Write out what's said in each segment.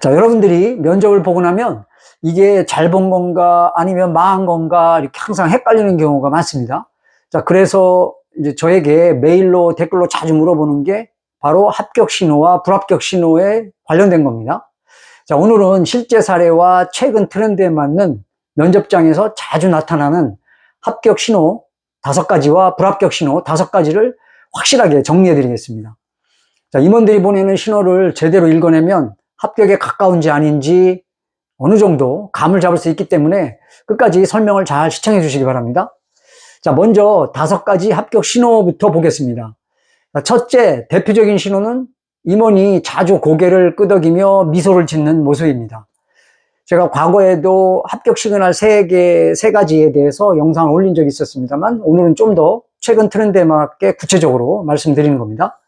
자, 여러분들이 면접을 보고 나면 이게 잘 본 건가 아니면 망한 건가 이렇게 항상 헷갈리는 경우가 많습니다. 자, 그래서 이제 저에게 메일로 댓글로 자주 물어보는 게 바로 합격 신호와 불합격 신호에 관련된 겁니다. 자, 오늘은 실제 사례와 최근 트렌드에 맞는 면접장에서 자주 나타나는 합격 신호 5가지와 불합격 신호 5가지를 확실하게 정리해 드리겠습니다. 자, 임원들이 보내는 신호를 제대로 읽어내면 합격에 가까운지 아닌지 어느 정도 감을 잡을 수 있기 때문에 끝까지 설명을 잘 시청해 주시기 바랍니다. 자, 먼저 5가지 합격 신호부터 보겠습니다. 자, 첫째, 대표적인 신호는 임원이 자주 고개를 끄덕이며 미소를 짓는 모습입니다. 제가 과거에도 합격 시그널 3가지에 대해서 영상을 올린 적이 있었습니다만 오늘은 좀 더 최근 트렌드에 맞게 구체적으로 말씀드리는 겁니다.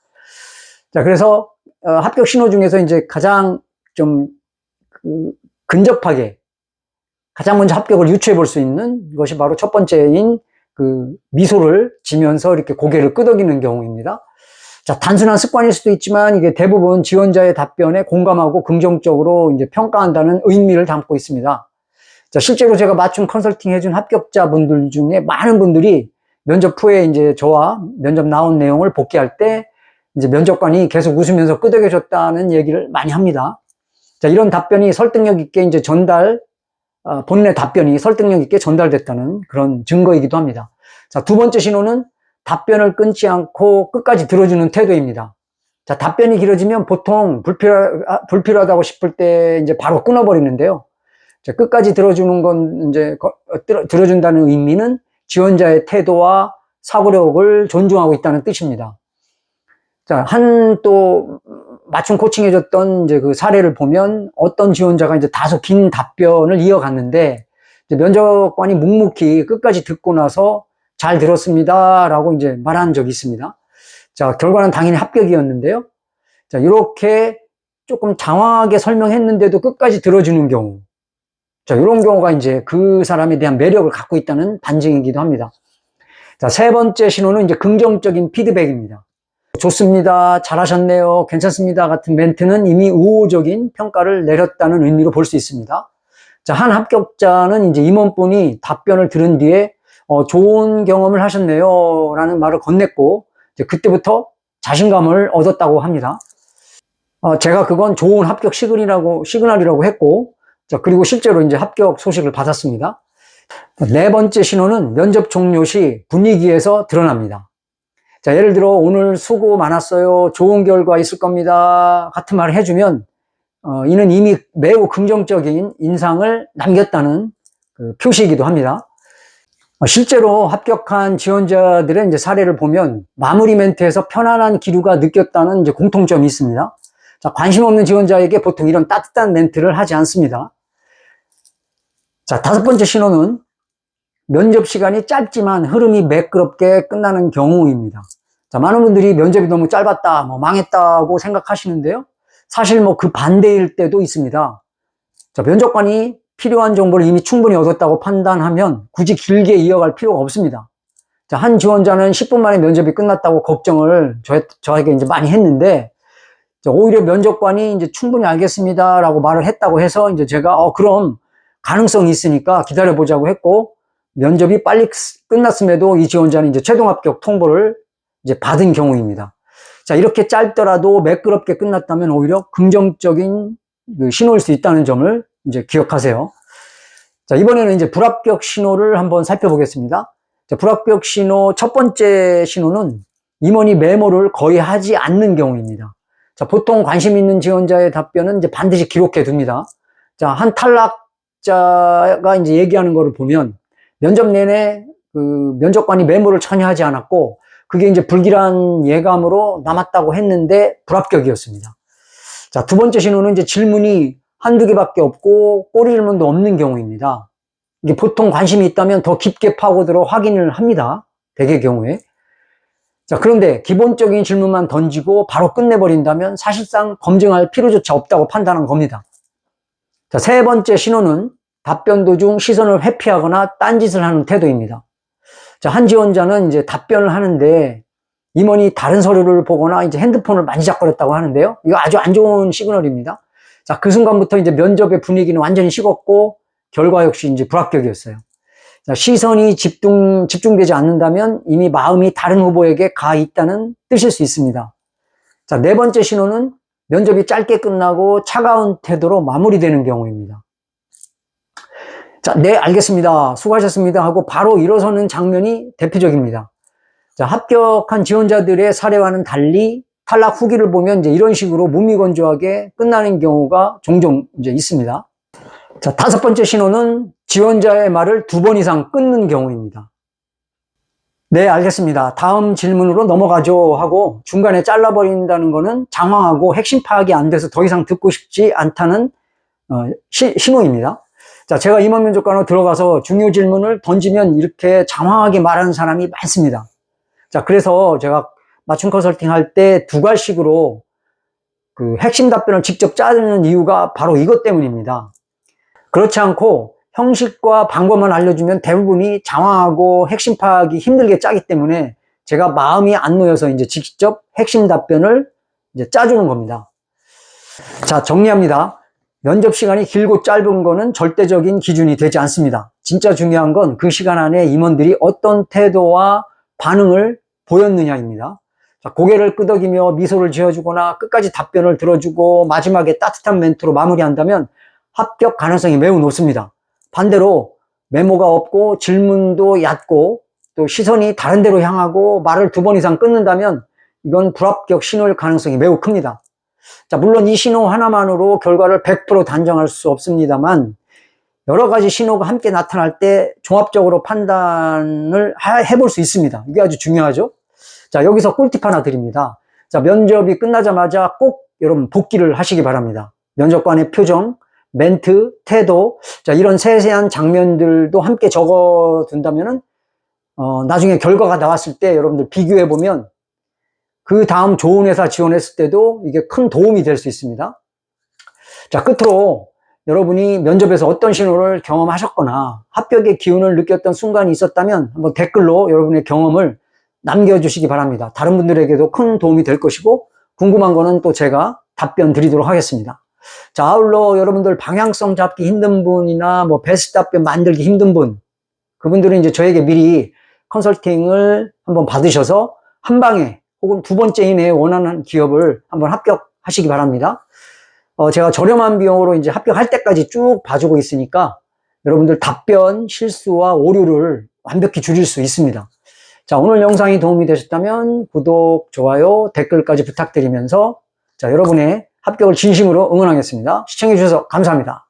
자, 그래서 합격 신호 중에서 이제 가장 좀 근접하게 가장 먼저 합격을 유추해 볼 수 있는 것이 바로 첫 번째인 미소를 지면서 이렇게 고개를 끄덕이는 경우입니다. 자, 단순한 습관일 수도 있지만 이게 대부분 지원자의 답변에 공감하고 긍정적으로 이제 평가한다는 의미를 담고 있습니다. 자, 실제로 제가 맞춤 컨설팅 해준 합격자분들 중에 많은 분들이 면접 후에 이제 저와 면접 나온 내용을 복귀할 때 이제 면접관이 계속 웃으면서 끄덕여줬다는 얘기를 많이 합니다. 자, 이런 답변이 설득력 있게 이제 본인의 답변이 설득력 있게 전달됐다는 그런 증거이기도 합니다. 자, 두 번째 신호는 답변을 끊지 않고 끝까지 들어주는 태도입니다. 자, 답변이 길어지면 보통 불필요하다고 싶을 때 이제 바로 끊어버리는데요. 자, 끝까지 들어주는 건 이제 들어준다는 의미는 지원자의 태도와 사고력을 존중하고 있다는 뜻입니다. 자, 또 맞춤 코칭해줬던 이제 그 사례를 보면 어떤 지원자가 이제 다소 긴 답변을 이어갔는데 이제 면접관이 묵묵히 끝까지 듣고 나서 잘 들었습니다 라고 이제 말한 적이 있습니다. 자, 결과는 당연히 합격이었는데요. 자, 이렇게 조금 장황하게 설명했는데도 끝까지 들어주는 경우. 자, 이런 경우가 이제 그 사람에 대한 매력을 갖고 있다는 반증이기도 합니다. 자, 세 번째 신호는 이제 긍정적인 피드백입니다. 좋습니다, 잘하셨네요, 괜찮습니다 같은 멘트는 이미 우호적인 평가를 내렸다는 의미로 볼 수 있습니다. 자, 한 합격자는 이제 임원분이 답변을 들은 뒤에 좋은 경험을 하셨네요 라는 말을 건넸고 이제 그때부터 자신감을 얻었다고 합니다. 제가 그건 좋은 합격 시그널이라고 했고, 자, 그리고 실제로 이제 합격 소식을 받았습니다. 네 번째 신호는 면접 종료 시 분위기에서 드러납니다. 자, 예를 들어 오늘 수고 많았어요, 좋은 결과 있을 겁니다 같은 말을 해주면 이는 이미 매우 긍정적인 인상을 남겼다는 표시이기도 합니다. 실제로 합격한 지원자들의 이제 사례를 보면 마무리 멘트에서 편안한 기류가 느꼈다는 이제 공통점이 있습니다. 자, 관심 없는 지원자에게 보통 이런 따뜻한 멘트를 하지 않습니다. 자, 5번째 신호는 면접 시간이 짧지만 흐름이 매끄럽게 끝나는 경우입니다. 자, 많은 분들이 면접이 너무 짧았다, 망했다고 생각하시는데요. 사실 그 반대일 때도 있습니다. 자, 면접관이 필요한 정보를 이미 충분히 얻었다고 판단하면 굳이 길게 이어갈 필요가 없습니다. 자, 한 지원자는 10분 만에 면접이 끝났다고 걱정을 저에게 이제 많이 했는데, 자, 오히려 면접관이 이제 충분히 알겠습니다라고 말을 했다고 해서 이제 제가 그럼 가능성이 있으니까 기다려보자고 했고, 면접이 빨리 끝났음에도 이 지원자는 이제 최종 합격 통보를 이제 받은 경우입니다. 자, 이렇게 짧더라도 매끄럽게 끝났다면 오히려 긍정적인 신호일 수 있다는 점을 이제 기억하세요. 자, 이번에는 이제 불합격 신호를 한번 살펴보겠습니다. 자, 불합격 신호 첫 번째 신호는 임원이 메모를 거의 하지 않는 경우입니다. 자, 보통 관심 있는 지원자의 답변은 이제 반드시 기록해 둡니다. 자, 한 탈락자가 이제 얘기하는 거를 보면 면접 내내 면접관이 메모를 전혀 하지 않았고 그게 이제 불길한 예감으로 남았다고 했는데 불합격이었습니다. 자, 두 번째 신호는 이제 질문이 한두 개밖에 없고 꼬리 질문도 없는 경우입니다. 이게 보통 관심이 있다면 더 깊게 파고들어 확인을 합니다. 대개 경우에. 자, 그런데 기본적인 질문만 던지고 바로 끝내버린다면 사실상 검증할 필요조차 없다고 판단한 겁니다. 자, 세 번째 신호는 답변 도중 시선을 회피하거나 딴짓을 하는 태도입니다. 자, 한 지원자는 이제 답변을 하는데 임원이 다른 서류를 보거나 이제 핸드폰을 만지작거렸다고 하는데요. 이거 아주 안 좋은 시그널입니다. 자, 그 순간부터 이제 면접의 분위기는 완전히 식었고, 결과 역시 이제 불합격이었어요. 자, 시선이 집중되지 않는다면 이미 마음이 다른 후보에게 가 있다는 뜻일 수 있습니다. 자, 네 번째 신호는 면접이 짧게 끝나고 차가운 태도로 마무리되는 경우입니다. 자, 네, 알겠습니다. 수고하셨습니다. 하고 바로 일어서는 장면이 대표적입니다. 자, 합격한 지원자들의 사례와는 달리 탈락 후기를 보면 이제 이런 식으로 무미건조하게 끝나는 경우가 종종 이제 있습니다. 자, 다섯 번째 신호는 지원자의 말을 2번 이상 끊는 경우입니다. 네, 알겠습니다. 다음 질문으로 넘어가죠 하고 중간에 잘라버린다는 거는 장황하고 핵심 파악이 안 돼서 더 이상 듣고 싶지 않다는 신호입니다. 자, 제가 임원면접관으로 들어가서 중요 질문을 던지면 이렇게 장황하게 말하는 사람이 많습니다. 자, 그래서 제가 맞춤 컨설팅 할 때 2갈씩으로 그 핵심 답변을 직접 짜는 이유가 바로 이것 때문입니다. 그렇지 않고 형식과 방법만 알려주면 대부분이 장황하고 핵심 파악이 힘들게 짜기 때문에 제가 마음이 안 놓여서 이제 직접 핵심 답변을 이제 짜주는 겁니다. 자, 정리합니다. 면접 시간이 길고 짧은 거는 절대적인 기준이 되지 않습니다. 진짜 중요한 건 그 시간 안에 임원들이 어떤 태도와 반응을 보였느냐입니다. 자, 고개를 끄덕이며 미소를 지어주거나 끝까지 답변을 들어주고 마지막에 따뜻한 멘트로 마무리한다면 합격 가능성이 매우 높습니다. 반대로 메모가 없고 질문도 얕고 또 시선이 다른 데로 향하고 말을 2번 이상 끊는다면 이건 불합격 신호일 가능성이 매우 큽니다. 자, 물론 이 신호 하나만으로 결과를 100% 단정할 수 없습니다만 여러 가지 신호가 함께 나타날 때 종합적으로 판단을 해볼 수 있습니다. 이게 아주 중요하죠. 자, 여기서 꿀팁 하나 드립니다. 자, 면접이 끝나자마자 꼭 여러분 복기를 하시기 바랍니다. 면접관의 표정, 멘트, 태도, 자, 이런 세세한 장면들도 함께 적어둔다면은 나중에 결과가 나왔을 때 여러분들 비교해보면 그 다음 좋은 회사 지원했을 때도 이게 큰 도움이 될 수 있습니다. 자, 끝으로 여러분이 면접에서 어떤 신호를 경험하셨거나 합격의 기운을 느꼈던 순간이 있었다면 한번 댓글로 여러분의 경험을 남겨주시기 바랍니다. 다른 분들에게도 큰 도움이 될 것이고 궁금한 거는 또 제가 답변 드리도록 하겠습니다. 자, 아울러 여러분들 방향성 잡기 힘든 분이나 뭐 베스트 답변 만들기 힘든 분, 그분들은 이제 저에게 미리 컨설팅을 한번 받으셔서 한 방에 혹은 2번째 이내에 원하는 기업을 한번 합격하시기 바랍니다. 제가 저렴한 비용으로 이제 합격할 때까지 쭉 봐주고 있으니까 여러분들 답변 실수와 오류를 완벽히 줄일 수 있습니다. 자, 오늘 영상이 도움이 되셨다면 구독, 좋아요, 댓글까지 부탁드리면서 자, 여러분의 합격을 진심으로 응원하겠습니다. 시청해 주셔서 감사합니다.